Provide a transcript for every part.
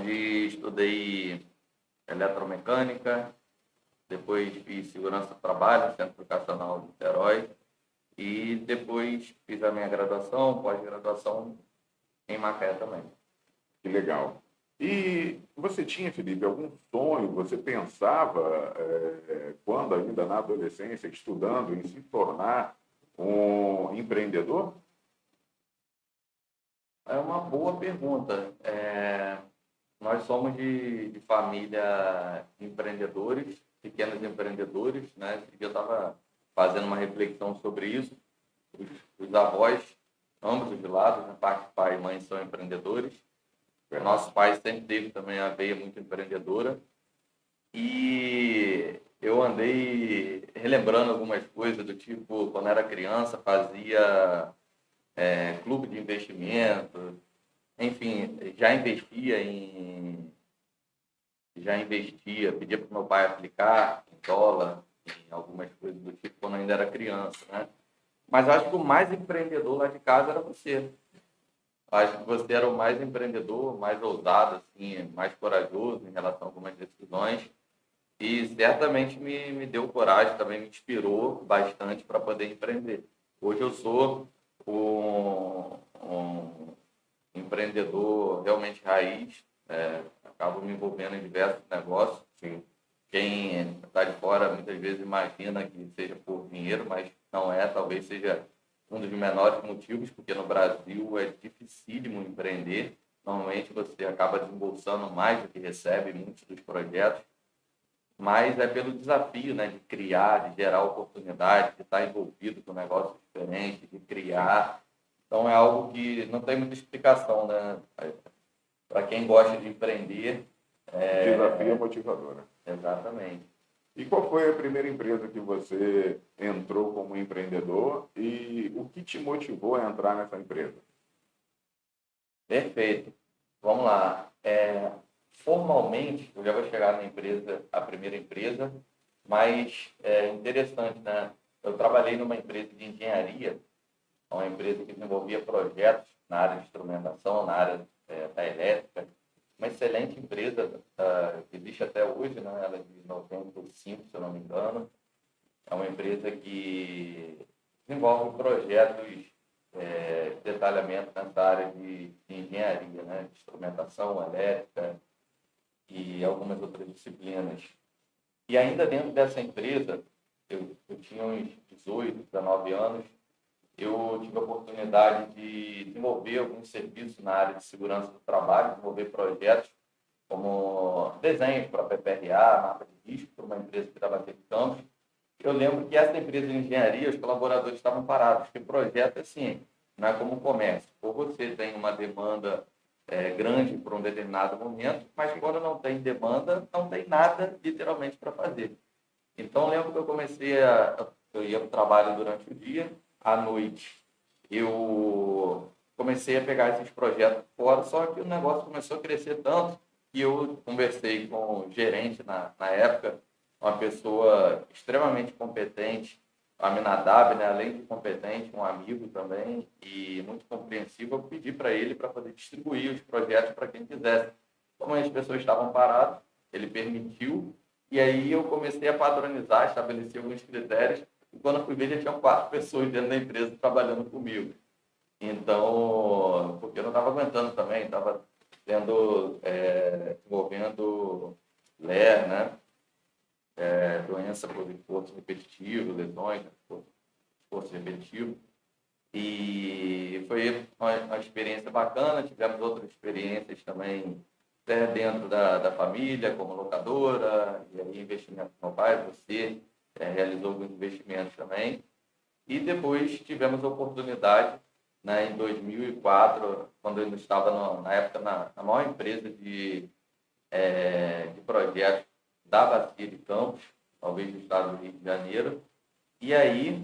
onde estudei eletromecânica, depois fiz segurança do trabalho no Centro Educacional de Niterói e depois fiz a minha graduação, pós-graduação em Macaé também. Que legal. E você tinha, Felipe, algum sonho? Você pensava, quando ainda na adolescência, estudando, em se tornar um empreendedor? É uma boa pergunta. Nós somos de família de empreendedores, pequenos empreendedores, né? Eu estava fazendo uma reflexão sobre isso. Os avós, ambos os lados, na parte de pai e mãe, são empreendedores. Nosso pai sempre teve também a veia muito empreendedora. E eu andei relembrando algumas coisas do tipo, quando era criança, fazia clube de investimento, enfim, pedia para o meu pai aplicar em dólar, em algumas coisas do tipo, quando ainda era criança, né? Mas acho que o mais empreendedor lá de casa era você. Acho que você era o mais empreendedor, mais ousado, assim, mais corajoso em relação a algumas decisões. E certamente me deu coragem, também me inspirou bastante para poder empreender. Hoje eu sou um empreendedor realmente raiz, acabo me envolvendo em diversos negócios. Sim. Quem está de fora muitas vezes imagina que seja por dinheiro, mas não é, talvez seja um dos menores motivos, porque no Brasil é dificílimo empreender. Normalmente você acaba desembolsando mais do que recebe em muitos dos projetos, mas é pelo desafio, né, de criar, de gerar oportunidade, de estar envolvido com um negócio diferente, de criar. Então é algo que não tem muita explicação, né? Para quem gosta de empreender. O desafio é motivador, né? Exatamente. E qual foi a primeira empresa que você entrou como empreendedor e o que te motivou a entrar nessa empresa? Perfeito. Vamos lá. Formalmente, eu já vou chegar na empresa, a primeira empresa, mas é interessante, né? Eu trabalhei numa empresa de engenharia, uma empresa que desenvolvia projetos na área de instrumentação, na área da elétrica, uma excelente empresa, que existe até hoje, né? Ela é de 95, se eu não me engano. É uma empresa que desenvolve projetos de detalhamento nessa área de engenharia, né? De instrumentação elétrica e algumas outras disciplinas. E ainda dentro dessa empresa, eu tinha uns 18, 19 anos, eu tive a oportunidade de desenvolver alguns serviços na área de segurança do trabalho, desenvolver projetos como desenhos para a PPRA, mapa de risco, para uma empresa que estava aqui em Campos. Eu lembro que essa empresa de engenharia, os colaboradores estavam parados, porque o projeto é assim, não é como comércio. Ou você tem uma demanda grande por um determinado momento, mas quando não tem demanda, não tem nada literalmente para fazer. Então, eu lembro que eu ia para o trabalho durante o dia, à noite eu comecei a pegar esses projetos fora, só que o negócio começou a crescer tanto que eu conversei com o gerente na época, uma pessoa extremamente competente, a Aminadab, né? Além de competente, um amigo também e muito compreensivo, eu pedi para ele para poder distribuir os projetos para quem quisesse. Como as pessoas estavam paradas, ele permitiu, e aí eu comecei a padronizar, estabelecer alguns critérios, e quando eu fui ver, já tinham 4 pessoas dentro da empresa trabalhando comigo. Então, porque eu não estava aguentando também, estava desenvolvendo LER, né? Doença por esforço repetitivo, lesões, esforço repetitivo. E foi uma experiência bacana, tivemos outras experiências também dentro da família, como locadora, e aí investimento do meu pai, você realizou alguns investimentos também. E depois tivemos a oportunidade, né, em 2004, quando eu estava, na época, na maior empresa de projetos da Bacia de Campos, talvez do estado do Rio de Janeiro. E aí,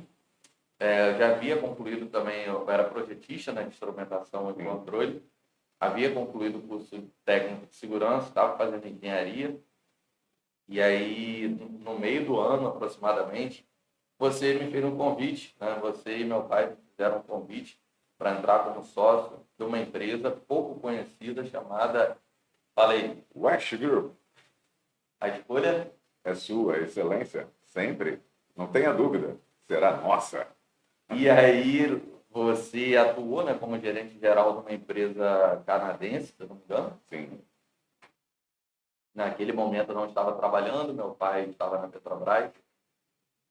eu já havia concluído também, eu era projetista, né, de instrumentação e controle, havia concluído o curso técnico de segurança, estava fazendo engenharia, e aí, no meio do ano, aproximadamente, você me fez um convite, né? Você e meu pai fizeram um convite para entrar como sócio de uma empresa pouco conhecida chamada Falei, West Group a escolha é sua, excelência, sempre. Não tenha dúvida, será nossa. E aí, você atuou, né, como gerente geral de uma empresa canadense, se eu não me engano. Sim, Naquele momento eu não estava trabalhando, meu pai estava na Petrobras.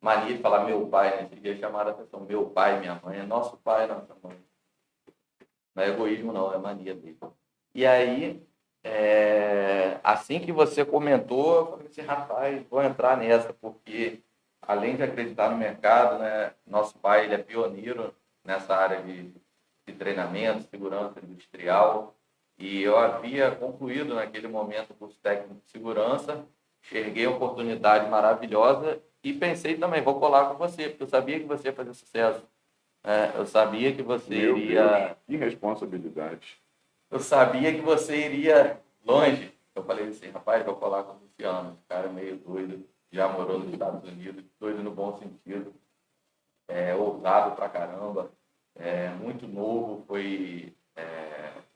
Mania de falar meu pai, nesse dia chamaram a atenção. Meu pai, minha mãe, é nosso pai, nossa mãe. Não é egoísmo, não, é mania dele. E aí, assim que você comentou, eu falei assim, rapaz, vou entrar nessa, porque além de acreditar no mercado, né, nosso pai ele é pioneiro nessa área de treinamento, segurança industrial, e eu havia concluído naquele momento o curso técnico de segurança, enxerguei a oportunidade maravilhosa e pensei também, vou colar com você, porque eu sabia que você ia fazer sucesso. Eu sabia que você meu iria. Deus, que responsabilidade. Eu sabia que você iria longe. Eu falei assim, rapaz, vou colar com o Luciano. Esse cara é meio doido, já morou nos Estados Unidos, doido no bom sentido, ousado pra caramba, muito novo, foi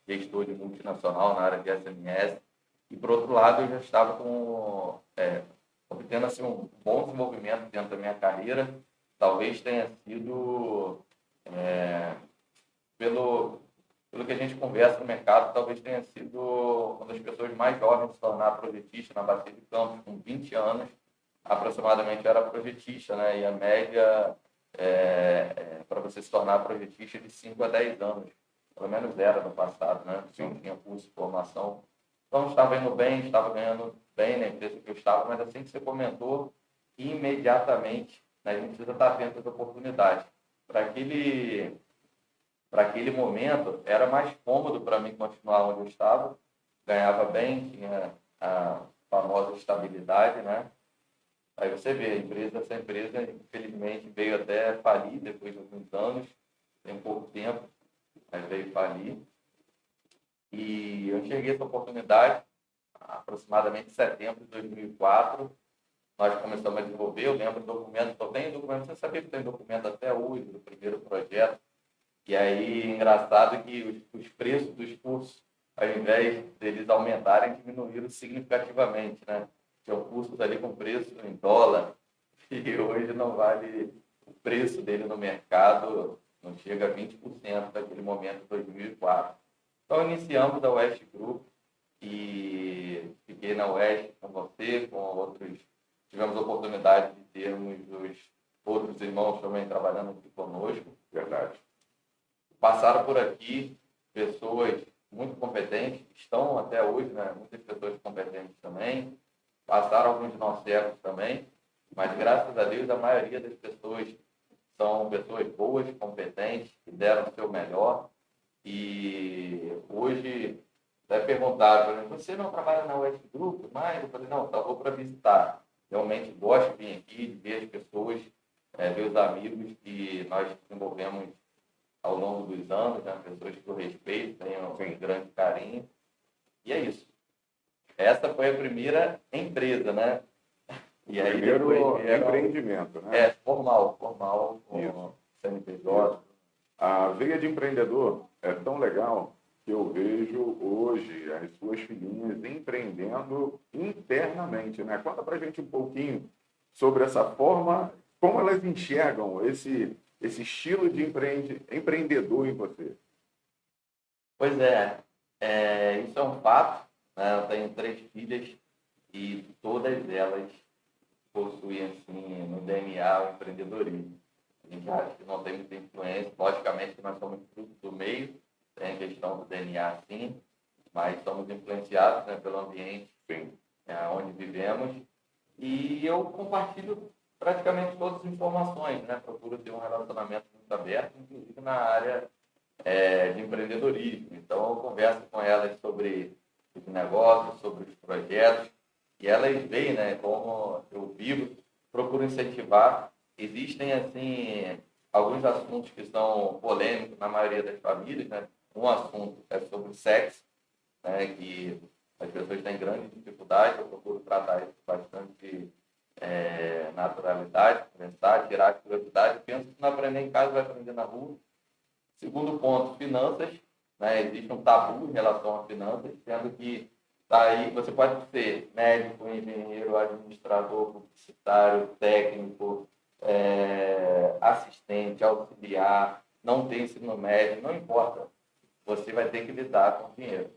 gestor de multinacional na área de SMS. E, por outro lado, eu já estava obtendo assim, um bom desenvolvimento dentro da minha carreira. Talvez tenha sido, pelo que a gente conversa no mercado, talvez tenha sido uma das pessoas mais jovens a se tornar projetista na Bacia de Campos, com 20 anos, aproximadamente eu era projetista, né? E a média para você se tornar projetista de 5 a 10 anos, pelo menos era no passado, né? Não tinha curso de formação. Então, estava indo bem, estava ganhando bem na empresa que eu estava, mas assim que você comentou, imediatamente, né, a gente precisa estar atento às oportunidades. Para aquele momento, era mais cômodo para mim continuar onde eu estava, ganhava bem, tinha a famosa estabilidade, né? Aí você vê, essa empresa, infelizmente, veio até falir depois de alguns anos, tem pouco tempo, mas veio falir. E eu enxerguei essa oportunidade aproximadamente em setembro de 2004. Nós começamos a desenvolver, eu lembro do documento, eu tenho documento, você sabia que tem documento até hoje do primeiro projeto. E aí, engraçado que os preços dos cursos, ao invés deles aumentarem, diminuíram significativamente, né? Tinham cursos ali com preço em dólar, e hoje não vale o preço dele no mercado, não chega a 20% daquele momento de 2004. Então, iniciamos a West Group e fiquei na West com você, com outros. Tivemos a oportunidade de termos os outros irmãos também trabalhando aqui conosco. Verdade. Passaram por aqui pessoas muito competentes, estão até hoje, né? Muitas pessoas competentes também. Passaram alguns de nossos erros também, mas graças a Deus a maioria das pessoas são pessoas boas, competentes, que deram o seu melhor. E hoje, até perguntaram, você não trabalha na West Group mais? Eu falei, não, só vou para visitar. Realmente gosto de vir aqui, de ver as pessoas, ver os amigos que nós desenvolvemos ao longo dos anos, né? Pessoas que eu respeito, tenho um grande carinho. E é isso. Essa foi a primeira empresa, né? E aí Primeiro depois empreendimento, né? Formal, com CNPJ. A veia de empreendedor é tão legal que eu vejo hoje as suas filhinhas empreendendo internamente, né? Conta pra gente um pouquinho sobre essa forma, como elas enxergam esse estilo de empreendedor em você. Pois isso é um fato, né? Eu tenho 3 filhas e todas elas possuem, assim, no DNA o empreendedorismo. A gente acha que não tem muita influência, logicamente que nós somos fruto do meio, tem a questão do DNA sim, mas somos influenciados, né, pelo ambiente onde vivemos. E eu compartilho praticamente todas as informações, né? Procuro ter um relacionamento muito aberto, inclusive na área de empreendedorismo. Então, eu converso com elas sobre os negócios, sobre os projetos, e elas veem, né, como eu vivo, procuro incentivar. Existem, assim, alguns assuntos que são polêmicos na maioria das famílias, né? Um assunto é sobre sexo, né, que as pessoas têm grande dificuldade, eu procuro tratar isso com bastante naturalidade, conversar, tirar a curiosidade. Penso que não aprender em casa, vai aprender na rua. Segundo ponto, finanças, né? Existe um tabu em relação a finanças, sendo que Tá aí, você pode ser médico, engenheiro, administrador, publicitário, técnico, assistente, auxiliar, não tem ensino médio, não importa. Você vai ter que lidar com dinheiro.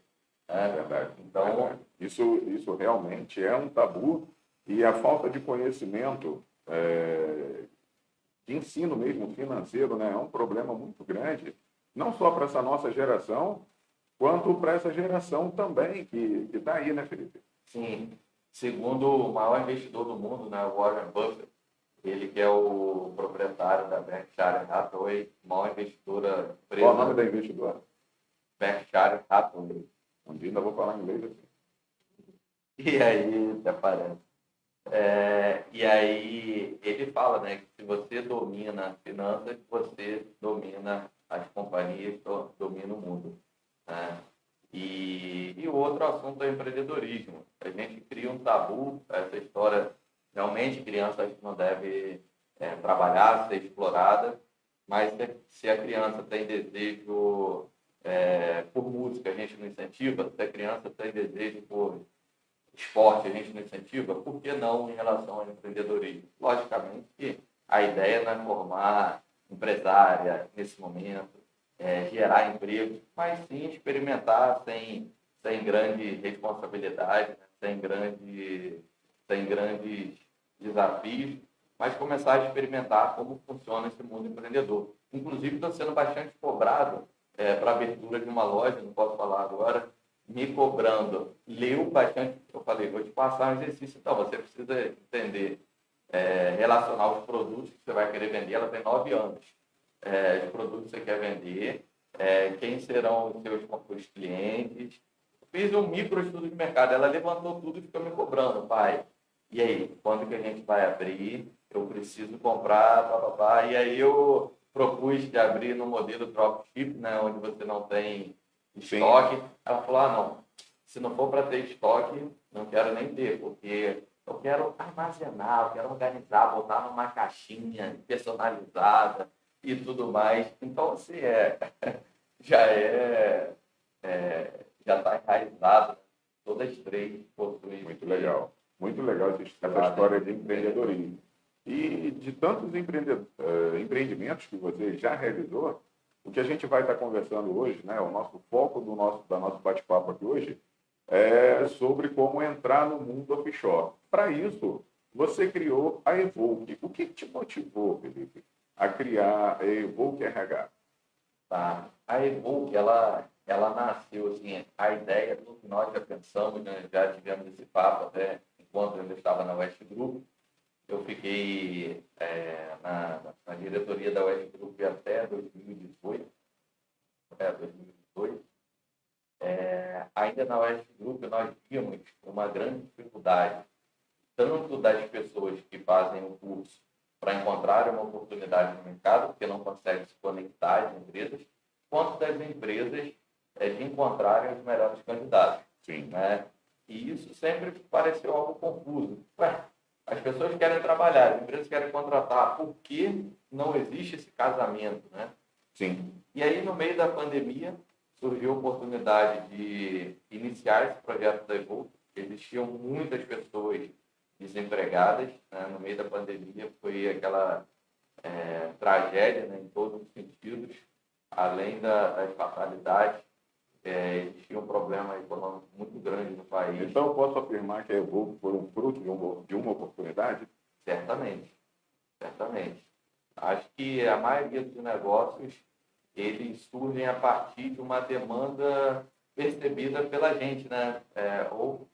É verdade. Então, verdade. Isso realmente é um tabu e a falta de conhecimento de ensino mesmo financeiro, né, é um problema muito grande, não só para essa nossa geração, quanto para essa geração também que está aí, né, Felipe? sim, segundo o maior investidor do mundo, né, o Warren Buffett, ele que é o proprietário da Berkshire Hathaway, maior investidora empresa. Qual o nome da investidora? Berkshire Hathaway. Um dia ainda vou falar inglês assim. E aí, até parece. E aí ele fala, né, que se você domina finanças, você domina as companhias, domina o mundo. Né? E o outro assunto é o empreendedorismo. A gente cria um tabu, essa história, realmente criança não deve trabalhar, ser explorada, mas se a criança tem desejo por música, a gente não incentiva, se a criança tem desejo por esporte, a gente não incentiva, por que não em relação ao empreendedorismo? Logicamente que a ideia não é formar empresária nesse momento, gerar emprego, mas sim experimentar sem grande responsabilidade, né? sem grandes desafios, mas começar a experimentar como funciona esse mundo empreendedor. Inclusive, estou sendo bastante cobrado para a abertura de uma loja, não posso falar agora, me cobrando. Leu bastante, eu falei, vou te passar um exercício, então, você precisa entender, relacionar os produtos que você vai querer vender, ela tem 9 anos. Os produtos que você quer vender, quem serão os clientes. Fiz um micro estudo de mercado, ela levantou tudo e ficou me cobrando, pai. E aí, quando que a gente vai abrir? Eu preciso comprar, papapá. E aí eu propus de abrir no modelo dropship, né, onde você não tem estoque. Sim. Ela falou, não, se não for para ter estoque, não quero nem ter, porque eu quero armazenar, eu quero organizar, botar numa caixinha personalizada e tudo mais. Então, assim, já já está enraizado. Todas as três possuem. Muito legal. Muito legal essa história de empreendedorismo. E de tantos empreendimentos que você já realizou, o que a gente vai estar conversando hoje, né, o nosso foco da nosso bate-papo aqui hoje, é sobre como entrar no mundo offshore. Para isso, você criou a Evoque. O que te motivou, Felipe, a criar a Evoque RH? Tá. A Evoque, ela nasceu, assim, a ideia, tudo que nós já pensamos, né, já tivemos esse papo até enquanto eu ainda estava na West Group. Eu fiquei na diretoria da West Group até 2018. Ainda na West Group, nós tínhamos uma grande dificuldade, tanto das pessoas que fazem o curso para encontrar uma oportunidade no mercado, porque não conseguem se conectar às empresas, quanto das empresas de encontrarem os melhores candidatos. Sim. Né? E isso sempre pareceu algo confuso. As pessoas querem trabalhar, as empresas querem contratar, por que não existe esse casamento? Né? Sim. E aí, no meio da pandemia, surgiu a oportunidade de iniciar esse projeto da Evoque. Existiam muitas pessoas desempregadas, né? No meio da pandemia, foi aquela tragédia, né, em todos os sentidos, além das fatalidades. Existia um problema econômico muito grande no país. Então, eu posso afirmar que a Evoque foi um fruto de uma oportunidade? Certamente, certamente. Acho que a maioria dos negócios, eles surgem a partir de uma demanda percebida pela gente, né? Ou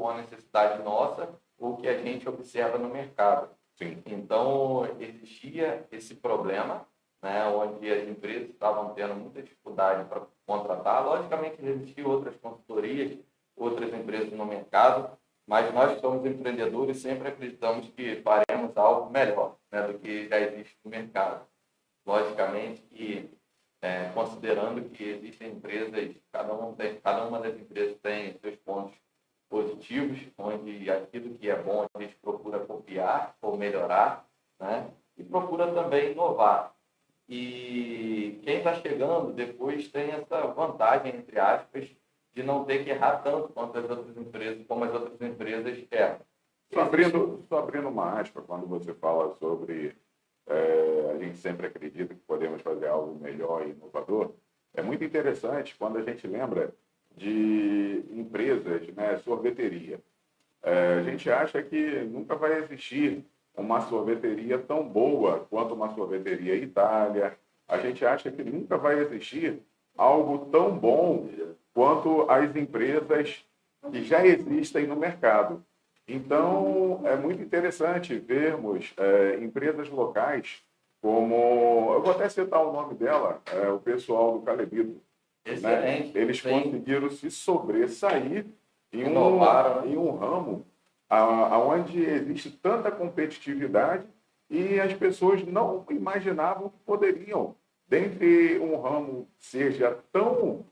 uma necessidade nossa, ou que a gente observa no mercado. Sim. Então, existia esse problema, né, onde as empresas estavam tendo muita dificuldade para contratar. Logicamente, existiam outras consultorias, outras empresas no mercado, mas nós que somos empreendedores sempre acreditamos que faremos algo melhor, né, do que já existe no mercado. Logicamente que, considerando que existem empresas, cada uma das empresas tem seus pontos positivos, onde aquilo que é bom a gente procura copiar ou melhorar, né, e procura também inovar. E quem está chegando depois tem essa vantagem, entre aspas, de não ter que errar tanto quanto as outras empresas, como as outras empresas erram. Só abrindo uma aspa, quando você fala sobre a gente sempre acredita que podemos fazer algo melhor e inovador, é muito interessante quando a gente lembra de empresas, né, sorveteria. A gente acha que nunca vai existir uma sorveteria tão boa quanto uma sorveteria Itália. A gente acha que nunca vai existir algo tão bom quanto as empresas que já existem no mercado. Então, é muito interessante vermos empresas locais como... Eu vou até citar o nome dela, o pessoal do Calebito. Né? Excelente. Eles Sim. conseguiram se sobressair Inovaram, em um ramo onde existe tanta competitividade e as pessoas não imaginavam que poderiam, dentre um ramo seja tão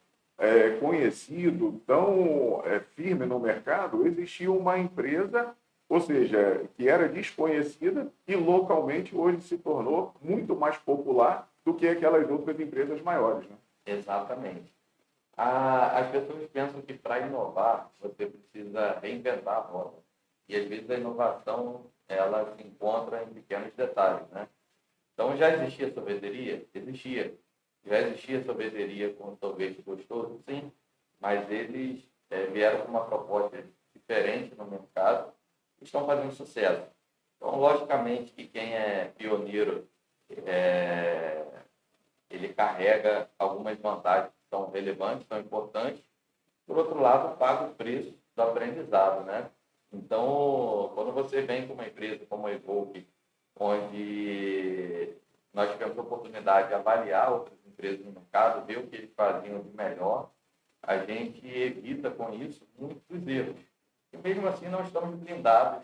conhecido, tão firme no mercado, existia uma empresa, ou seja, que era desconhecida e localmente hoje se tornou muito mais popular do que aquelas outras empresas maiores. Né? Exatamente. As pessoas pensam que para inovar você precisa reinventar a roda. E às vezes a inovação ela se encontra em pequenos detalhes, né? Então já existia sorveteria? Existia. Já existia sorveteria com sorvete gostoso? Sim. Mas eles vieram com uma proposta diferente no mercado e estão fazendo sucesso. Então, logicamente que quem é pioneiro ele carrega algumas vantagens que são relevantes, são importantes. Por outro lado, paga o preço do aprendizado, né? Então, quando você vem com uma empresa como a Evoque, onde nós tivemos a oportunidade de avaliar outras empresas no mercado, ver o que eles faziam de melhor, a gente evita com isso muitos erros. E mesmo assim, não estamos blindados,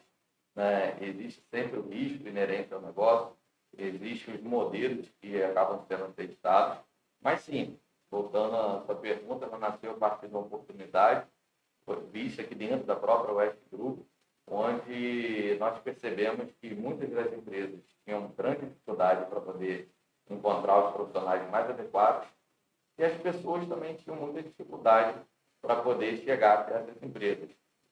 né? Existe sempre o risco inerente ao negócio, existem os modelos que acabam sendo testados, mas sim, voltando à sua pergunta, ela nasceu a partir de uma oportunidade vista aqui dentro da própria West Group, onde nós percebemos que muitas das empresas tinham grande dificuldade para poder encontrar os profissionais mais adequados e as pessoas também tinham muita dificuldade para poder chegar até essas empresas.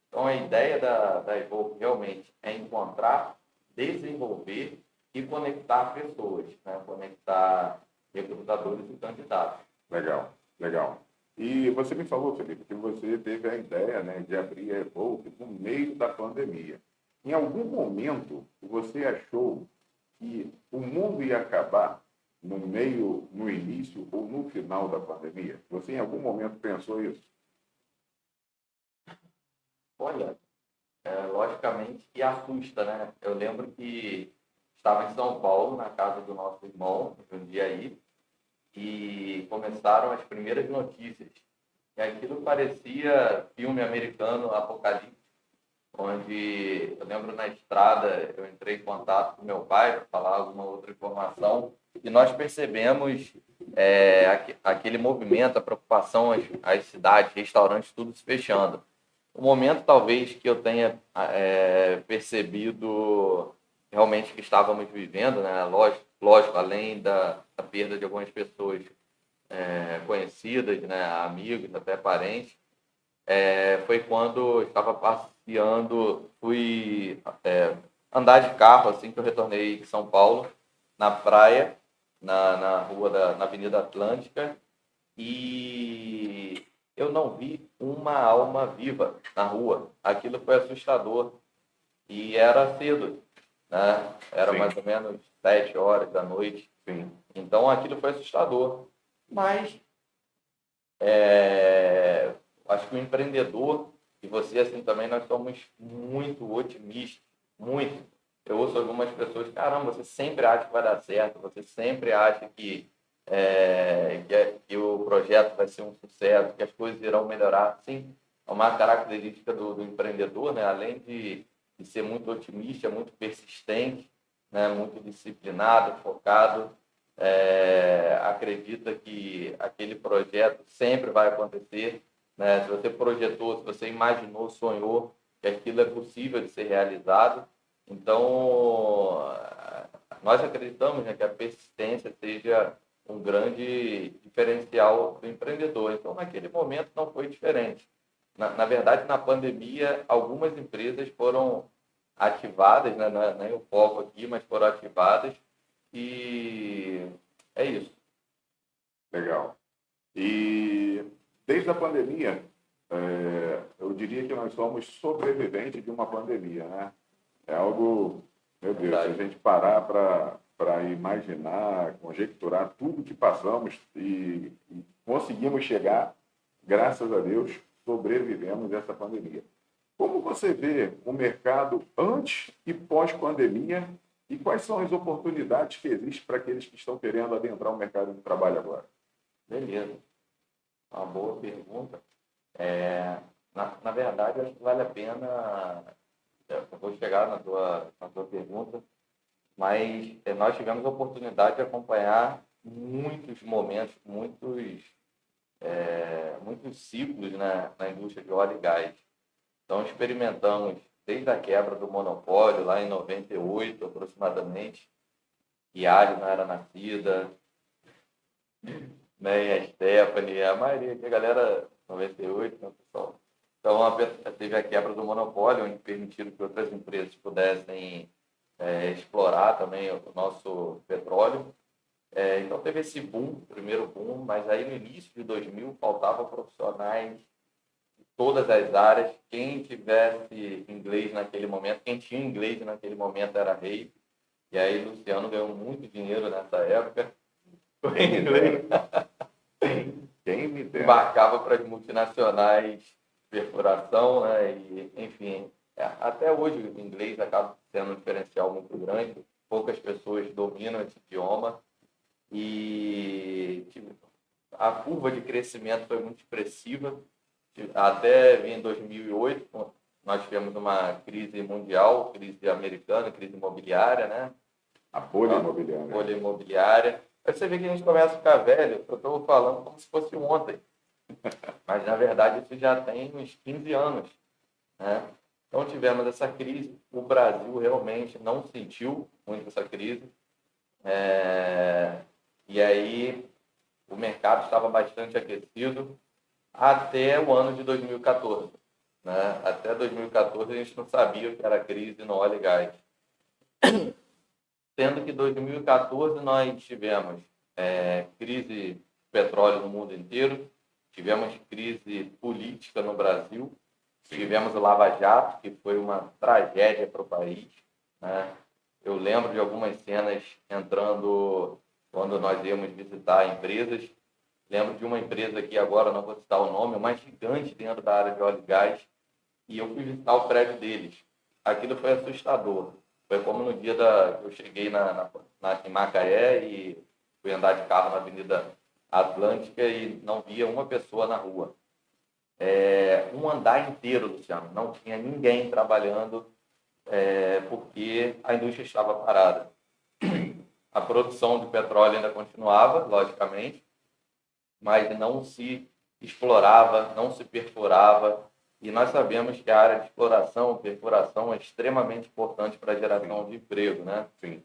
Então, a ideia da Evoque realmente é encontrar, desenvolver e conectar pessoas, né? Conectar recrutadores e candidatos. Legal, legal. E você me falou, Felipe, que você teve a ideia, né, de abrir a Evoque no meio da pandemia. Em algum momento, você achou que o mundo ia acabar no meio, no início ou no final da pandemia? Você em algum momento pensou isso? Olha, logicamente que assusta, né? Eu lembro que estava em São Paulo, na casa do nosso irmão, um dia aí, e começaram as primeiras notícias. E aquilo parecia filme americano apocalíptico, onde eu lembro na estrada, eu entrei em contato com meu pai para falar alguma outra informação, e nós percebemos aquele movimento, a preocupação, as cidades, restaurantes, tudo se fechando. O momento, talvez, que eu tenha percebido realmente que estávamos vivendo, né? Lógico, além da perda de algumas pessoas conhecidas, né? Amigos, até parentes, foi quando eu estava passeando, fui andar de carro, assim que eu retornei de São Paulo, na praia, na Avenida Atlântica, e eu não vi uma alma viva na rua. Aquilo foi assustador. E era cedo, né? Era Sim. mais ou menos 7 horas da noite. Sim. Então aquilo foi assustador. Mas acho que o empreendedor, e você assim também, nós somos muito otimistas, muito. Eu ouço algumas pessoas, caramba, você sempre acha que vai dar certo, você sempre acha que o projeto vai ser um sucesso, que as coisas irão melhorar. Sim, é uma característica do empreendedor, né? Além de ser muito otimista, muito persistente, né? Muito disciplinado, focado, acredita que aquele projeto sempre vai acontecer, né? Se você projetou, se você imaginou, sonhou que aquilo é possível de ser realizado, então nós acreditamos, né, que a persistência seja um grande diferencial do empreendedor. Então, naquele momento, não foi diferente. Na verdade, na pandemia, algumas empresas foram ativadas, né? Não é nem o foco aqui, mas foram ativadas, e é isso. Legal. E desde a pandemia, eu diria que nós somos sobreviventes de uma pandemia, né? É algo, meu Deus, se a gente parar para imaginar, conjecturar tudo que passamos e conseguimos chegar, graças a Deus, sobrevivemos dessa pandemia. Como você vê o mercado antes e pós-pandemia e quais são as oportunidades que existem para aqueles que estão querendo adentrar o mercado de trabalho agora? Beleza. Uma boa pergunta. Na verdade, acho que vale a pena. Eu vou chegar na tua pergunta, mas nós tivemos a oportunidade de acompanhar muitos momentos, muitos ciclos na indústria de óleo e gás. Então, experimentamos desde a quebra do monopólio, lá em 98, aproximadamente, que a Ali não era nascida, né, e a Stephanie, a maioria, a galera, 98, né, pessoal. Então, teve a quebra do monopólio, onde permitiram que outras empresas pudessem explorar também o nosso petróleo. Então, teve esse boom, primeiro boom, mas aí no início de 2000 faltavam profissionais de todas as áreas. Quem tivesse inglês naquele momento, quem tinha inglês naquele momento era rei. E aí, Luciano ganhou muito dinheiro nessa época. Quem me dera. Quem me dera. Embarcava para as multinacionais perfuração, né? E, enfim, até hoje o inglês acaba sendo um diferencial muito grande. Poucas pessoas dominam esse idioma e a curva de crescimento foi muito expressiva. Até em 2008, nós tivemos uma crise mundial, crise americana, crise imobiliária, né? A bolha imobiliária. Bolha imobiliária. Aí você vê que a gente começa a ficar velho. Eu estou falando como se fosse ontem. Mas, na verdade, isso já tem uns 15 anos. Né? Então, tivemos essa crise. O Brasil realmente não sentiu muito essa crise. E aí, o mercado estava bastante aquecido até o ano de 2014. Né? Até 2014, a gente não sabia o que era crise no óleo e gás. Sendo que em 2014 nós tivemos crise de petróleo no mundo inteiro, tivemos crise política no Brasil, tivemos o Lava Jato, que foi uma tragédia para o país. Né? Eu lembro de algumas cenas entrando quando nós íamos visitar empresas. Lembro de uma empresa que agora não vou citar o nome, uma gigante dentro da área de óleo e gás, e eu fui visitar o prédio deles. Aquilo foi assustador. Foi como no dia que eu cheguei em Macaé e fui andar de carro na Avenida Atlântica e não via uma pessoa na rua. Um andar inteiro, Luciano, não tinha ninguém trabalhando porque a indústria estava parada. A produção de petróleo ainda continuava, logicamente, mas não se explorava, não se perfurava. E nós sabemos que a área de exploração, perfuração, é extremamente importante para a geração de emprego, né? Sim.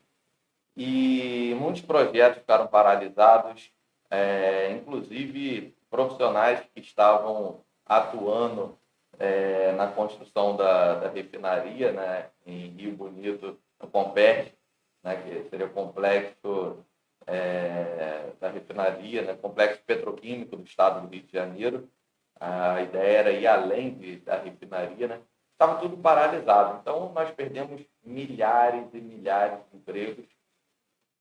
E muitos projetos ficaram paralisados, inclusive profissionais que estavam atuando na construção da refinaria, né, em Rio Bonito, no Comperte, né, que seria o complexo da refinaria, né, complexo petroquímico do estado do Rio de Janeiro. A ideia era ir além da refinaria, né? Estava tudo paralisado. Então, nós perdemos milhares e milhares de empregos.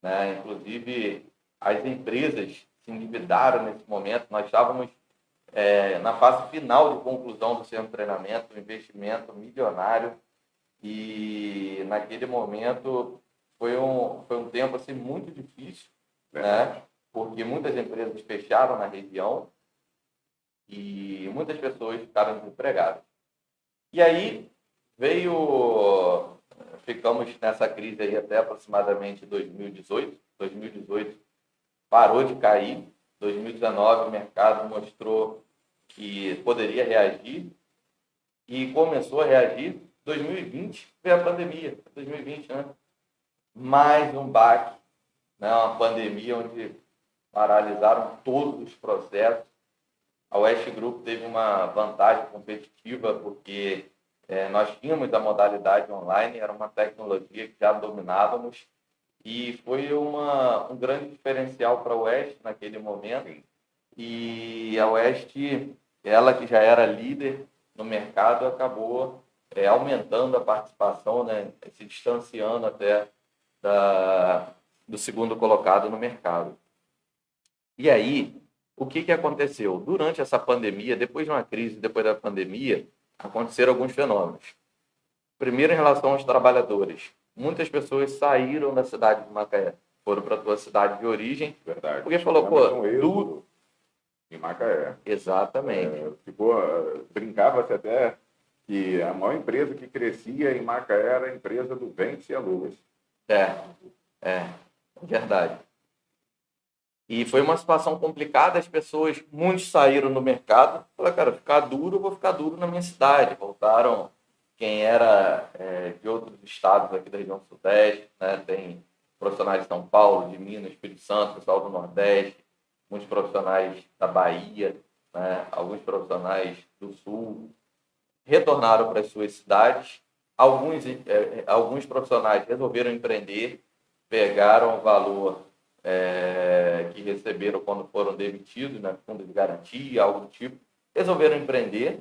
Né? Inclusive, as empresas se endividaram nesse momento. Nós estávamos na fase final de conclusão do centro de treinamento, um investimento milionário. E, naquele momento, foi um tempo assim, muito difícil, né? Porque muitas empresas fecharam na região e muitas pessoas ficaram desempregadas. E aí ficamos nessa crise aí até aproximadamente 2018. 2018 parou de cair. 2019 o mercado mostrou que poderia reagir e começou a reagir. 2020 veio a pandemia. 2020, né? Mais um baque, né? Uma pandemia onde paralisaram todos os processos. A Oeste Group teve uma vantagem competitiva porque nós tínhamos a modalidade online, era uma tecnologia que já dominávamos e foi um grande diferencial para a Oeste naquele momento. E a Oeste, ela que já era líder no mercado, acabou aumentando a participação, né, se distanciando até do segundo colocado no mercado. E aí, o que aconteceu? Durante essa pandemia, depois de uma crise, depois da pandemia, aconteceram alguns fenômenos. Primeiro, em relação aos trabalhadores. Muitas pessoas saíram da cidade de Macaé, foram para a sua cidade de origem. Verdade. Porque falou, pô, em Macaé. Exatamente. Brincava-se até que a maior empresa que crescia em Macaé era a empresa do Vende-se e Alugas. É verdade. E foi uma situação complicada, as pessoas, muitos saíram do mercado, falaram, cara, ficar duro, eu vou ficar duro na minha cidade. Voltaram quem era de outros estados aqui da região sudeste, né? Tem profissionais de São Paulo, de Minas, Espírito Santo, pessoal do Nordeste, muitos profissionais da Bahia, né? Alguns profissionais do Sul, retornaram para as suas cidades. Alguns profissionais resolveram empreender, pegaram o valor que receberam quando foram demitidos, né, fundo de garantia, algo do tipo, resolveram empreender.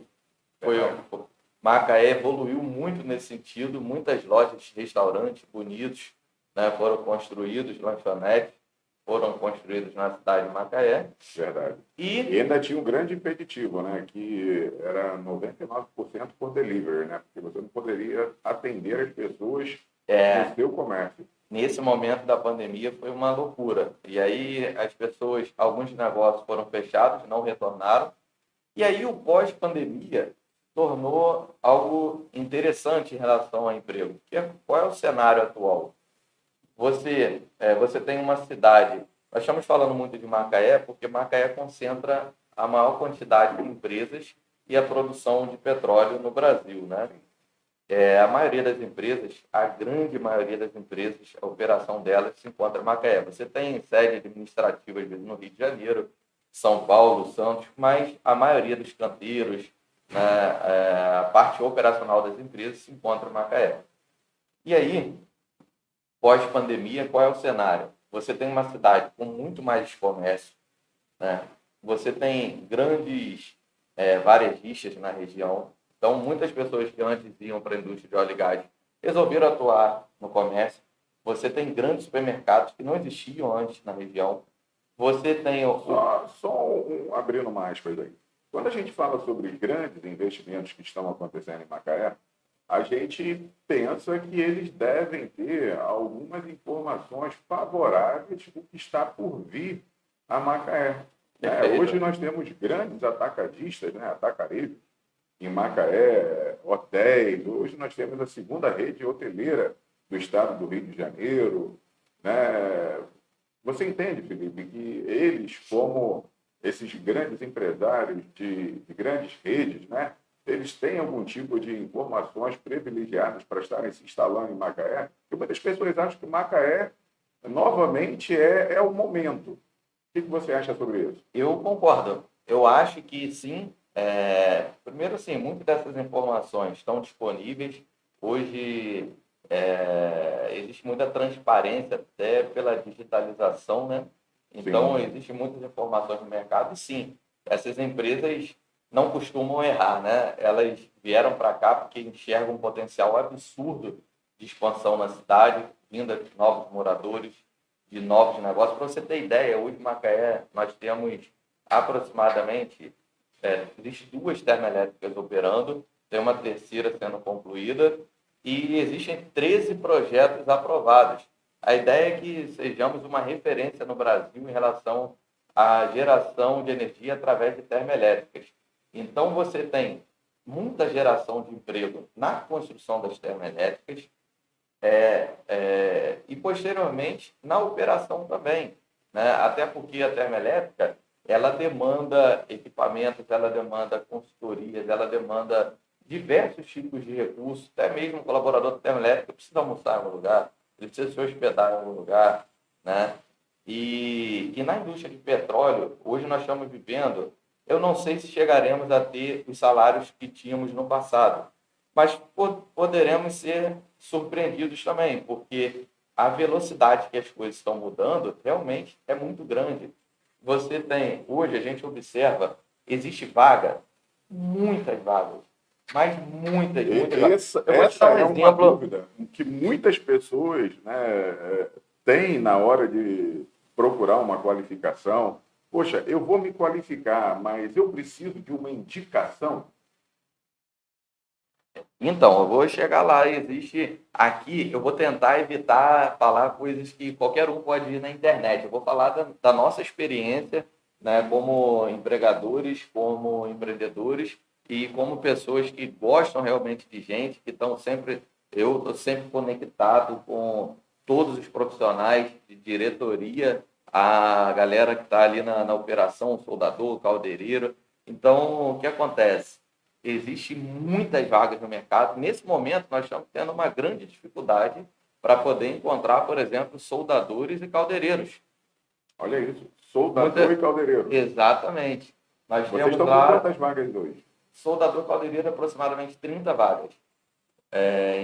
Macaé evoluiu muito nesse sentido, muitas lojas, restaurantes bonitos, né, foram construídos, lanchonetes foram construídos na cidade de Macaé. Verdade. E ainda tinha um grande impeditivo, né, que era 99% por delivery, né, porque você não poderia atender as pessoas no seu comércio. Nesse momento da pandemia foi uma loucura. E aí as pessoas, alguns negócios foram fechados, não retornaram. E aí o pós-pandemia tornou algo interessante em relação ao emprego. Qual é o cenário atual? Você tem uma cidade, nós estamos falando muito de Macaé, porque Macaé concentra a maior quantidade de empresas e a produção de petróleo no Brasil, né? A maioria das empresas, a grande maioria das empresas, a operação delas se encontra em Macaé. Você tem sede administrativa, às vezes, no Rio de Janeiro, São Paulo, Santos, mas a maioria dos canteiros, né, a parte operacional das empresas se encontra em Macaé. E aí, pós-pandemia, qual é o cenário? Você tem uma cidade com muito mais comércio, né? Você tem varejistas na região. Então, muitas pessoas que antes iam para a indústria de óleo e gás resolveram atuar no comércio. Você tem grandes supermercados que não existiam antes na região. Você tem... Abrindo uma aspas aí. Quando a gente fala sobre grandes investimentos que estão acontecendo em Macaé, a gente pensa que eles devem ter algumas informações favoráveis do que está por vir a Macaé. Hoje nós temos grandes atacadistas, né, atacarejos, em Macaé, hotéis. Hoje nós temos a segunda rede hoteleira do estado do Rio de Janeiro, né? Você entende, Felipe, que eles, como esses grandes empresários de grandes redes, né, eles têm algum tipo de informações privilegiadas para estarem se instalando em Macaé? Porque muitas pessoas acham que Macaé, novamente, é o momento. O que você acha sobre isso? Eu concordo. Eu acho que sim. Primeiro, assim, muitas dessas informações estão disponíveis. Hoje existe muita transparência até pela digitalização, né? Então, existem muitas informações no mercado e sim, essas empresas não costumam errar, né? Elas vieram para cá porque enxergam um potencial absurdo de expansão na cidade, vinda de novos moradores, de novos negócios. Para você ter ideia, hoje em Macaé nós temos aproximadamente existem 2 termoelétricas operando, tem uma terceira sendo concluída e existem 13 projetos aprovados. A ideia é que sejamos uma referência no Brasil em relação à geração de energia através de termoelétricas. Então, você tem muita geração de emprego na construção das termoelétricas e, posteriormente, na operação também, né? Até porque a termoelétrica ela demanda equipamentos, ela demanda consultorias, ela demanda diversos tipos de recursos, até mesmo um colaborador da termoelétrica precisa almoçar em algum lugar, ele precisa se hospedar em algum lugar, né? E na indústria de petróleo, hoje nós estamos vivendo, eu não sei se chegaremos a ter os salários que tínhamos no passado, mas poderemos ser surpreendidos também, porque a velocidade que as coisas estão mudando realmente é muito grande. Você tem, hoje a gente observa, existe vaga, muitas vagas, mas muitas vagas. Eu vou te Essa dar um é uma exemplo. dúvida que muitas pessoas, né, têm na hora de procurar uma qualificação. Poxa, eu vou me qualificar, mas eu preciso de uma indicação. Então, eu vou chegar lá. Existe aqui, eu vou tentar evitar falar coisas que qualquer um pode ir na internet. Eu vou falar da nossa experiência, né, como empregadores, como empreendedores e como pessoas que gostam realmente de gente, que estão sempre. Eu estou sempre conectado com todos os profissionais de diretoria, a galera que está ali na operação, soldador, caldeireiro. Então, o que acontece? Existem muitas vagas no mercado. Nesse momento, nós estamos tendo uma grande dificuldade para poder encontrar, por exemplo, soldadores e caldeireiros. Olha isso, soldador e caldeireiro. Exatamente. Nós Vocês temos estão com lá, quantas vagas hoje? soldador e caldeireiro, aproximadamente 30 vagas.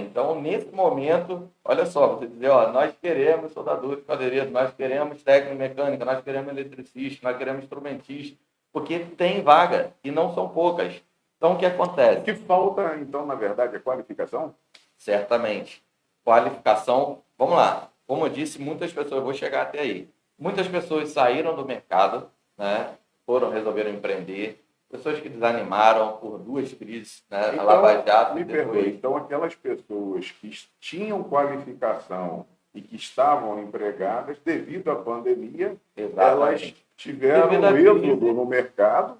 Então, nesse momento, olha só, você dizer, ó, nós queremos soldadores e caldeireiros, nós queremos técnico mecânica, nós queremos eletricista, nós queremos instrumentista, porque tem vaga e não são poucas. Então, o que acontece? O que falta, então, na verdade, é qualificação? Certamente. Qualificação, vamos lá. Como eu disse, muitas pessoas, vou chegar até aí. Muitas pessoas saíram do mercado, né? Resolveram empreender. Pessoas que desanimaram por duas crises, né? Então, a Lava Jato me perdoe, então aquelas pessoas que tinham qualificação e que estavam empregadas, devido à pandemia, elas tiveram êxodo no mercado.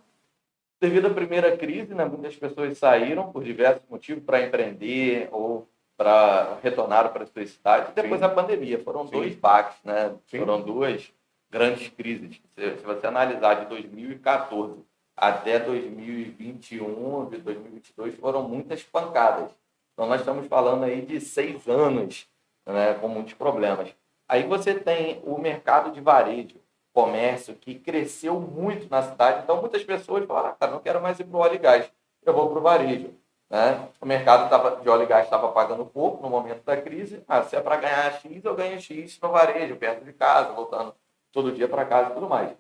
Devido à primeira crise, né, muitas pessoas saíram por diversos motivos para empreender ou para retornar para as suas cidades. Depois da pandemia, foram dois baques, né? Foram duas grandes crises. Se você analisar de 2014 até 2021, de 2022, foram muitas pancadas. Então, nós estamos falando aí de 6 anos, né, com muitos problemas. Aí você tem o mercado de varejo, comércio, que cresceu muito na cidade. Então, muitas pessoas falaram, cara, não quero mais ir para o óleo e gás, eu vou para o varejo. Né? O mercado de óleo e gás estava pagando pouco no momento da crise. Se é para ganhar X, eu ganho X no varejo, perto de casa, voltando todo dia para casa e tudo mais.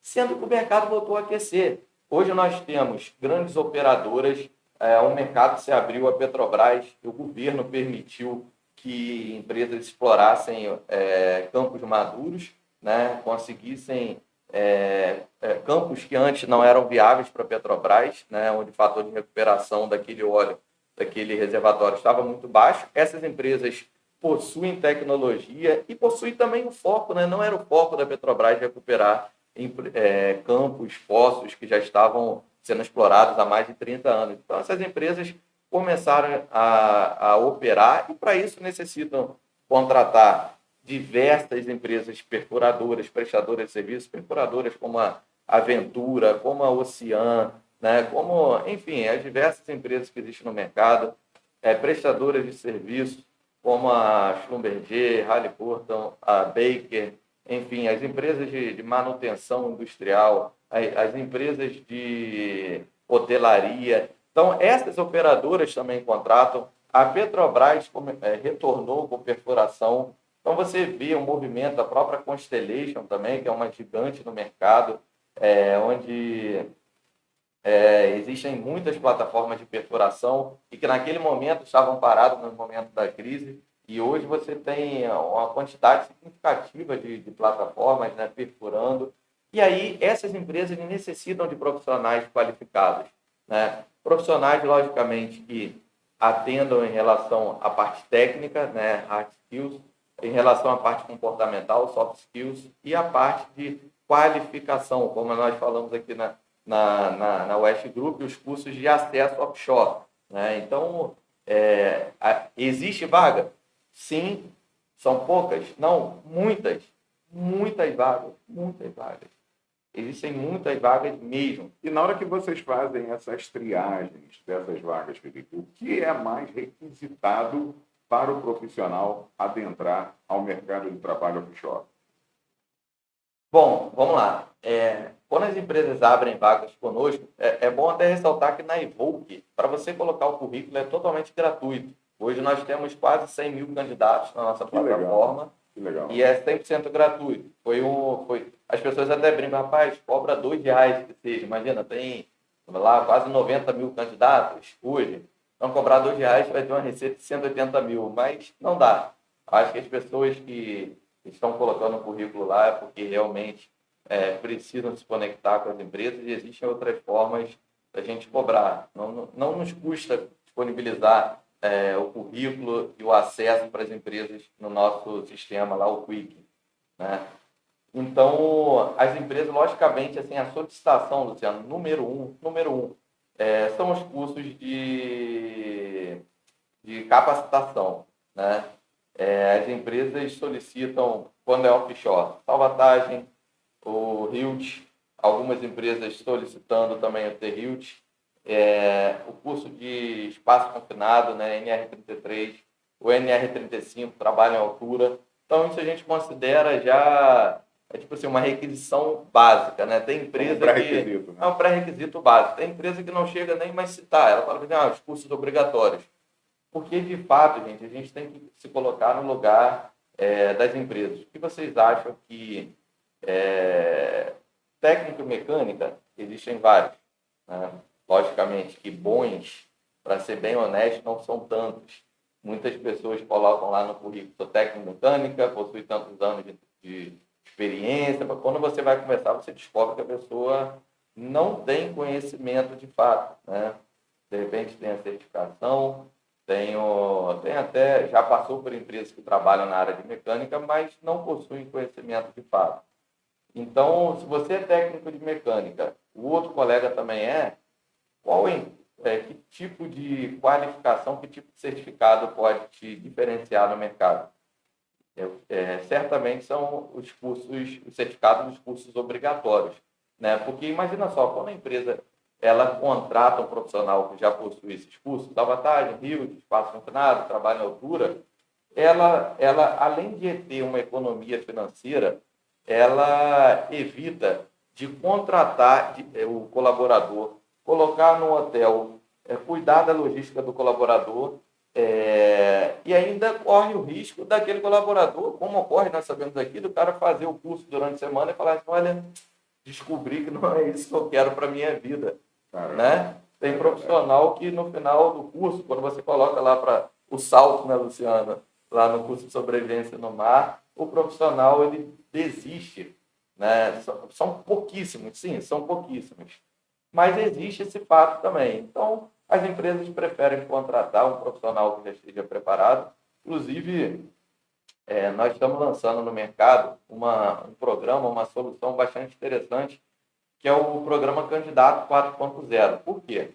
Sendo que o mercado voltou a aquecer. Hoje nós temos grandes operadoras, o mercado se abriu, a Petrobras, o governo permitiu que empresas explorassem campos maduros, né, conseguissem campos que antes não eram viáveis para a Petrobras, né, onde o fator de recuperação daquele óleo, daquele reservatório estava muito baixo. Essas empresas possuem tecnologia e possuem também o foco, né, não era o foco da Petrobras recuperar campos, poços que já estavam sendo explorados há mais de 30 anos. Então, essas empresas começaram a operar e, para isso, necessitam contratar diversas empresas perfuradoras, prestadoras de serviços, perfuradoras como a Aventura, como a Ocean, né? Como, enfim, as diversas empresas que existem no mercado, prestadoras de serviços como a Schlumberger, Halliburton, a Baker, enfim, as empresas de manutenção industrial, as empresas de hotelaria. Então, essas operadoras também contratam. A Petrobras retornou com perfuração. Então, você vê um movimento da própria Constellation também, que é uma gigante no mercado, onde existem muitas plataformas de perfuração e que naquele momento estavam paradas no momento da crise. E hoje você tem uma quantidade significativa de plataformas, né, perfurando. E aí essas empresas necessitam de profissionais qualificados, né? Profissionais, logicamente, que atendam em relação à parte técnica, né, hard skills, em relação à parte comportamental, soft skills, e a parte de qualificação, como nós falamos aqui na West Group, os cursos de acesso offshore. Né? Então, existe vaga? Sim. São poucas? Não, muitas. Muitas vagas, muitas vagas. Existem muitas vagas mesmo. E na hora que vocês fazem essas triagens dessas vagas, Felipe, o que é mais requisitado para o profissional adentrar ao mercado de trabalho offshore? Bom, vamos lá. Quando as empresas abrem vagas conosco, é bom até ressaltar que na Evoque, para você colocar o currículo, é totalmente gratuito. Hoje nós temos quase 100 mil candidatos na nossa Que legal, plataforma que legal. e é 100% gratuito. As pessoas até brincam, rapaz, cobra R$ 2 que seja. Imagina, tem lá quase 90 mil candidatos hoje. Então, cobrar R$ 2 vai ter uma receita de 180 mil, mas não dá. Acho que as pessoas que estão colocando o currículo lá é porque realmente precisam se conectar com as empresas e existem outras formas da gente cobrar. Não nos custa disponibilizar o currículo e o acesso para as empresas no nosso sistema lá, o Quick, né? Então, as empresas, logicamente, assim, a solicitação, Luciano, número um, são os cursos de capacitação, né? As empresas solicitam, quando é offshore, salvatagem, o Hilt, algumas empresas solicitando também o T-Hilt, o curso de espaço confinado, né, NR33, o NR35, trabalho em altura. Então, isso a gente considera já, tipo assim, uma requisição básica, né? Tem empresa pré-requisito, né? É um pré-requisito básico. Tem empresa que não chega nem mais citar, ela fala assim, os cursos obrigatórios. Porque, de fato, gente, a gente tem que se colocar no lugar das empresas. O que vocês acham que técnico e mecânica existem vários, né? Logicamente que bons, para ser bem honesto, não são tantos. Muitas pessoas colocam lá no currículo, sou técnico mecânica, possui tantos anos de experiência. Mas quando você vai começar, você descobre que a pessoa não tem conhecimento de fato, né? De repente tem a certificação, tem até, já passou por empresas que trabalham na área de mecânica, mas não possuem conhecimento de fato. Então, se você é técnico de mecânica, o outro colega também que tipo de qualificação, que tipo de certificado pode te diferenciar no mercado? Certamente são os certificados dos cursos obrigatórios, né? Porque imagina só, quando a empresa ela contrata um profissional que já possui esses cursos, da vantagem, rio, de espaço confinado, trabalho em altura, ela além de ter uma economia financeira, ela evita de contratar o colaborador, colocar no hotel, cuidar da logística do colaborador, e ainda corre o risco daquele colaborador, como ocorre, nós sabemos aqui, do cara fazer o curso durante a semana e falar assim, olha, descobri que não é isso que eu quero para a minha vida. Né? Tem profissional que no final do curso, quando você coloca lá para o salto, né, Luciana, lá no curso de sobrevivência no mar, o profissional ele desiste, né? São pouquíssimos, sim, são pouquíssimos. Mas existe esse fato também. Então, as empresas preferem contratar um profissional que já esteja preparado. Inclusive, nós estamos lançando no mercado um programa, uma solução bastante interessante, que é o programa Candidato 4.0. Por quê?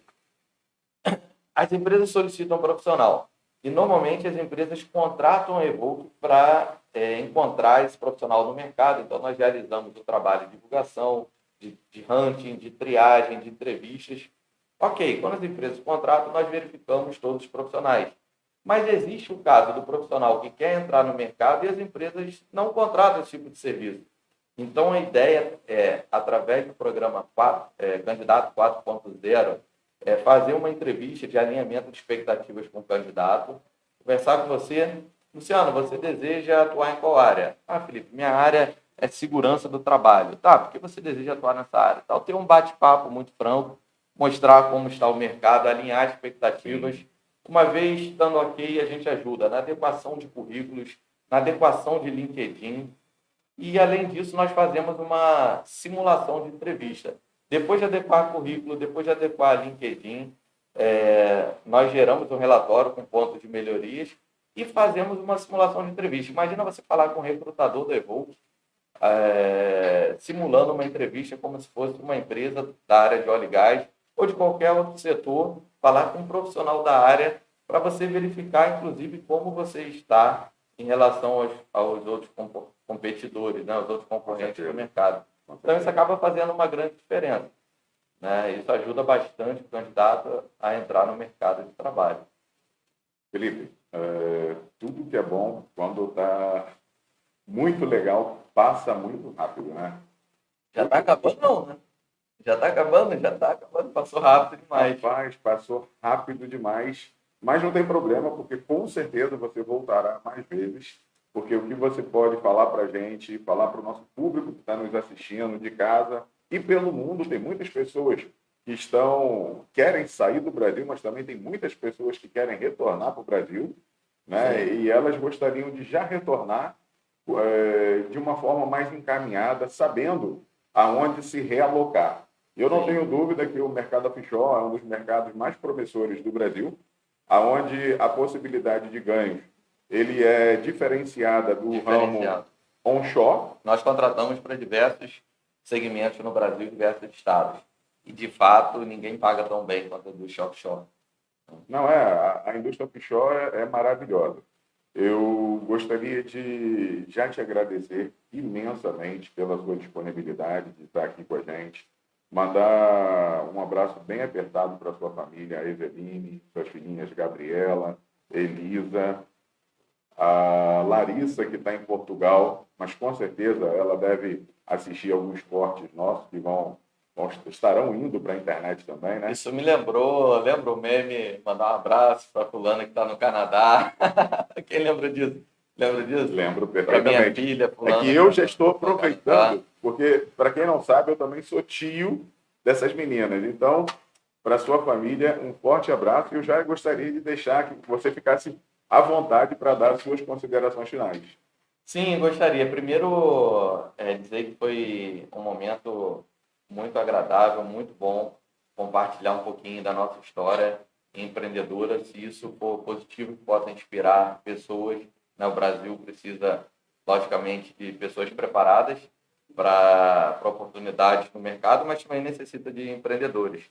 As empresas solicitam um profissional e normalmente as empresas contratam a Evoque para encontrar esse profissional no mercado. Então, nós realizamos o trabalho de divulgação, de hunting, de triagem, de entrevistas. Ok, quando as empresas contratam, nós verificamos todos os profissionais. Mas existe o caso do profissional que quer entrar no mercado e as empresas não contratam esse tipo de serviço. Então, a ideia é, através do programa Candidato 4.0, fazer uma entrevista de alinhamento de expectativas com o candidato, conversar com você. Luciano, você deseja atuar em qual área? Felipe, minha área é segurança do trabalho. Tá, por que você deseja atuar nessa área? Então, ter um bate-papo muito franco, mostrar como está o mercado, alinhar expectativas. Uma vez estando ok, a gente ajuda na adequação de currículos, na adequação de LinkedIn, e, além disso, nós fazemos uma simulação de entrevista. Depois de adequar currículo, depois de adequar LinkedIn, nós geramos um relatório com pontos de melhorias e fazemos uma simulação de entrevista. Imagina você falar com um recrutador da Evoque, simulando uma entrevista como se fosse uma empresa da área de óleo e gás ou de qualquer outro setor, falar com um profissional da área para você verificar, inclusive, como você está em relação aos outros competidores, né, aos outros concorrentes do mercado. Então, isso acaba fazendo uma grande diferença, né? Isso ajuda bastante o candidato a entrar no mercado de trabalho. Felipe, tudo que é bom, quando está muito legal, passa muito rápido, né? Já está acabando, não, né? Já está acabando, passou rápido demais. Rapaz, passou rápido demais, mas não tem problema, porque com certeza você voltará mais vezes, porque o que você pode falar para a gente, falar para o nosso público que está nos assistindo de casa e pelo mundo, tem muitas pessoas que querem sair do Brasil, mas também tem muitas pessoas que querem retornar para o Brasil, né? Sim. E elas gostariam de já retornar de uma forma mais encaminhada, sabendo aonde se realocar. Eu não Sim. tenho dúvida que o mercado offshore é um dos mercados mais promissores do Brasil, aonde a possibilidade de ganhos ele é diferenciada do ramo onshore. Nós contratamos para diversos segmentos no Brasil, diversos estados. E, de fato, ninguém paga tão bem quanto a indústria offshore. Não a indústria offshore é maravilhosa. Eu gostaria de já te agradecer imensamente pela sua disponibilidade de estar aqui com a gente. Mandar um abraço bem apertado para a sua família, a Eveline, suas filhinhas Gabriela, Elisa, a Larissa, que está em Portugal, mas com certeza ela deve assistir alguns cortes nossos que estarão indo para a internet também, né? Isso me lembra o meme, mandar um abraço para a fulana que está no Canadá. Quem lembra disso? Lembra disso? Lembro Para minha perfeitamente. filha, fulana. É que eu já estou aproveitando, porque, para quem não sabe, eu também sou tio dessas meninas. Então, para sua família, um forte abraço. E eu já gostaria de deixar que você ficasse à vontade para dar suas considerações finais. Sim, gostaria. Primeiro, dizer que foi um momento muito agradável, muito bom compartilhar um pouquinho da nossa história empreendedora. Se isso for positivo, que possa inspirar pessoas, né? O Brasil precisa, logicamente, de pessoas preparadas para oportunidades no mercado, mas também necessita de empreendedores.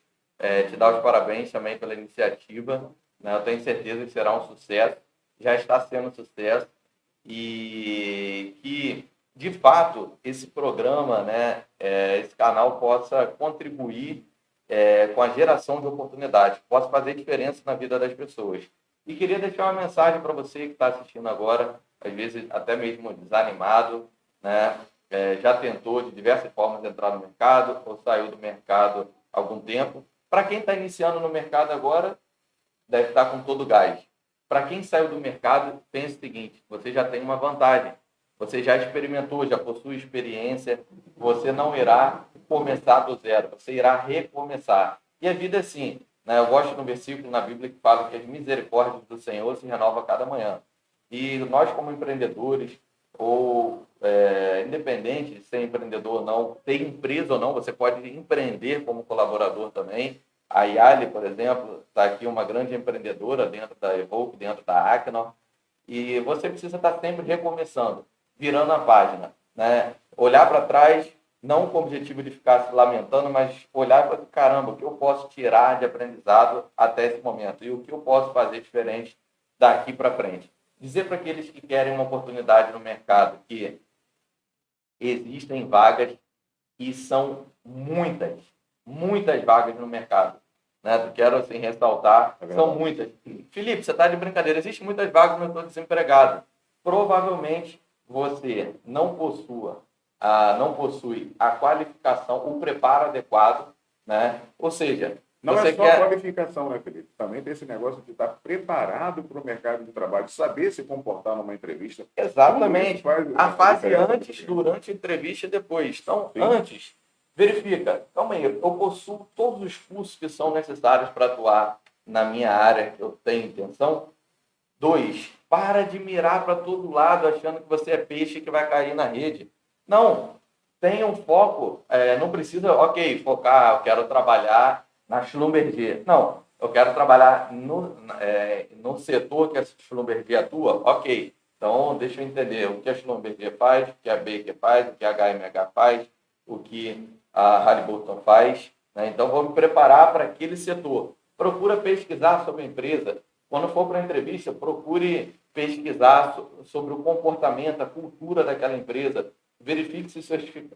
Te dar os parabéns também pela iniciativa, né? Eu tenho certeza que será um sucesso, já está sendo um sucesso, e que, de fato, esse programa, né, esse canal possa contribuir com a geração de oportunidades, possa fazer diferença na vida das pessoas. E queria deixar uma mensagem para você que está assistindo agora, às vezes até mesmo desanimado, né, já tentou de diversas formas entrar no mercado ou saiu do mercado há algum tempo. Para quem está iniciando no mercado agora, deve estar com todo o gás. Para quem saiu do mercado, pense o seguinte: você já tem uma vantagem. Você já experimentou, já possui experiência. Você não irá começar do zero, você irá recomeçar. E a vida é assim, né? Eu gosto de um versículo na Bíblia que fala que as misericórdias do Senhor se renovam a cada manhã. E nós, como empreendedores, ou independente de ser empreendedor ou não, ter empresa ou não, você pode empreender como colaborador também. A Yali, por exemplo, está aqui uma grande empreendedora dentro da Evoque, dentro da Acnor, e você precisa estar sempre recomeçando, virando a página, né? Olhar para trás, não com o objetivo de ficar se lamentando, mas olhar para caramba, o que eu posso tirar de aprendizado até esse momento e o que eu posso fazer diferente daqui para frente. Dizer para aqueles que querem uma oportunidade no mercado que existem vagas e são muitas vagas no mercado. Né? Quero assim, ressaltar, são muitas. Felipe, você está de brincadeira, existem muitas vagas, mas eu estou desempregado. Provavelmente você não possui a qualificação, o preparo adequado, né? Ou seja, não você é só qualificação, né, Felipe? Também tem esse negócio de estar preparado para o mercado de trabalho, saber se comportar numa entrevista. Exatamente. A fase antes, durante a entrevista e depois. Então, antes, verifica, calma aí, eu possuo todos os cursos que são necessários para atuar na minha área que eu tenho intenção. 2, para de mirar para todo lado achando que você é peixe que vai cair na rede. Não, tenha um foco, não precisa, focar, eu quero trabalhar na Schlumberger. Não, eu quero trabalhar no setor que a Schlumberger atua. Ok, então deixa eu entender o que a Schlumberger faz, o que a Baker faz, o que a HMH faz, o que a Halliburton faz, né? Então, vou me preparar para aquele setor. Procura pesquisar sobre a empresa. Quando for para a entrevista, procure pesquisar sobre o comportamento, a cultura daquela empresa. Verifique se os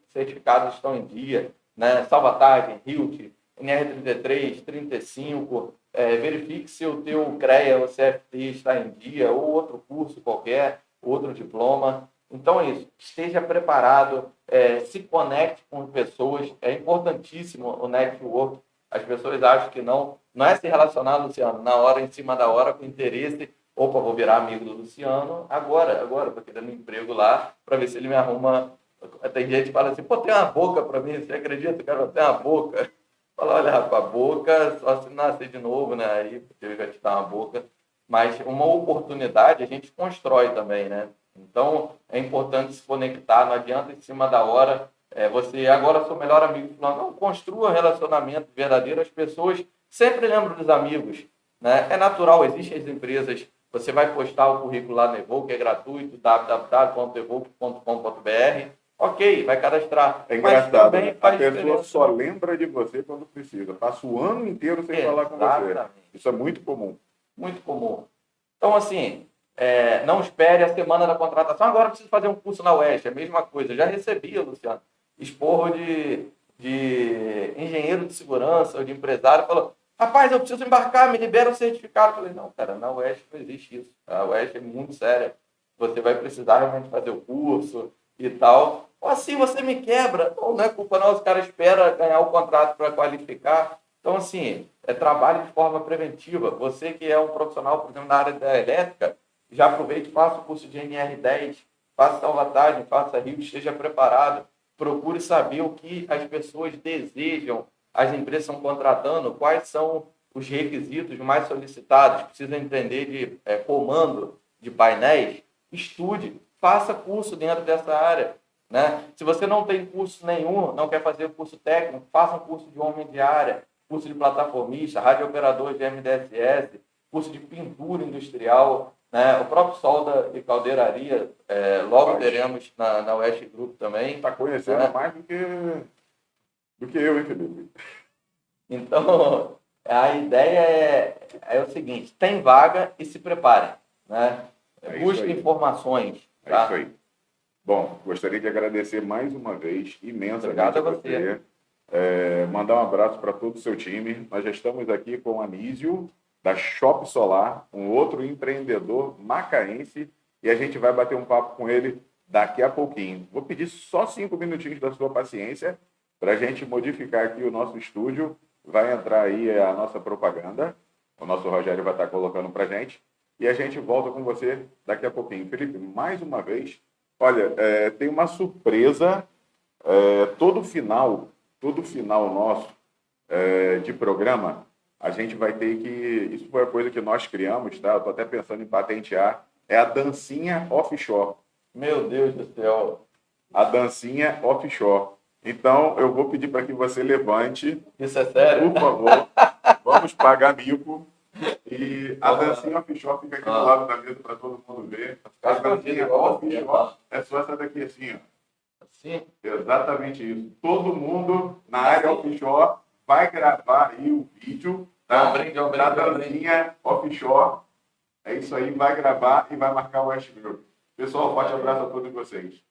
certificados estão em dia, né? Salvatagem, Hilt, NR33, 35. Verifique se o teu CREA ou CFT está em dia, ou outro curso qualquer, outro diploma. Então é isso, esteja preparado, se conecte com pessoas, é importantíssimo o network. As pessoas acham que não é se relacionar, Luciano, na hora, em cima da hora, com interesse. Opa, vou virar amigo do Luciano agora, estou querendo um emprego lá para ver se ele me arruma. Tem gente que fala assim, pô, tem uma boca para mim, você acredita? O cara tem uma boca. Fala, olha, rapaz, a boca, só se nascer de novo, né? Aí ele vai te dar uma boca. Mas uma oportunidade a gente constrói também, né? Então, é importante se conectar, não adianta em cima da hora. Você, agora sou melhor amigo do fulano. Não, construa um relacionamento verdadeiro. As pessoas sempre lembram dos amigos, né? É natural, existem as empresas. Você vai postar o currículo lá no Evoque, é gratuito, www.evoque.com.br. Ok, vai cadastrar. É engraçado, mas né? A pessoa só lembra de você quando precisa. Passa o ano inteiro sem falar com você. Isso é muito comum. Muito comum. Então, assim, não espere a semana da contratação. Agora eu preciso fazer um curso na UEST. É a mesma coisa. Eu já recebia, Luciano, esporro de engenheiro de segurança ou de empresário. Falou, rapaz, eu preciso embarcar, me libera o certificado. Eu falei, não, cara, na UEST não existe isso. A UEST é muito séria. Você vai precisar realmente fazer o curso e tal. Ou assim você me quebra. Não é culpa não, os caras esperam ganhar o contrato para qualificar. Então, assim, trabalho de forma preventiva. Você que é um profissional, por exemplo, na área da elétrica, já aproveite, faça o curso de NR10, faça salvatagem, faça RIO, esteja preparado. Procure saber o que as pessoas desejam, as empresas estão contratando, quais são os requisitos mais solicitados, precisa entender de comando de painéis, estude, faça curso dentro dessa área. Né? Se você não tem curso nenhum, não quer fazer curso técnico, faça um curso de homem de área, curso de plataformista, radiooperador de MDSS, curso de pintura industrial, né? O próprio solda e caldeiraria, logo teremos na West Group também. Está conhecendo mais do que eu, hein, Felipe? Então, a ideia é o seguinte, tem vaga e se preparem. Né? Busque informações. Tá? É isso aí. Bom, gostaria de agradecer mais uma vez, imensamente. Obrigado a você. Mandar um abraço para todo o seu time. Nós já estamos aqui com o Anísio, da Shop Solar, um outro empreendedor macaense, e a gente vai bater um papo com ele daqui a pouquinho. Vou pedir só 5 minutinhos da sua paciência para a gente modificar aqui o nosso estúdio. Vai entrar aí a nossa propaganda, o nosso Rogério vai estar colocando para a gente, e a gente volta com você daqui a pouquinho. Felipe, mais uma vez, olha, tem uma surpresa, todo final nosso de programa, a gente vai ter que... Isso foi a coisa que nós criamos, tá? Eu estou até pensando em patentear. É a dancinha offshore. Meu Deus do céu. A dancinha offshore. Então, eu vou pedir para que você levante. Isso é sério? Por favor. Vamos pagar mico. E a dancinha offshore fica aqui do lado da mesa para todo mundo ver. A dancinha offshore é só essa daqui assim, ó. Assim? Exatamente isso. Todo mundo na área offshore vai gravar aí o vídeo da dancinha offshore. É isso aí, vai gravar e vai marcar o West Group. Pessoal, forte abraço a todos vocês.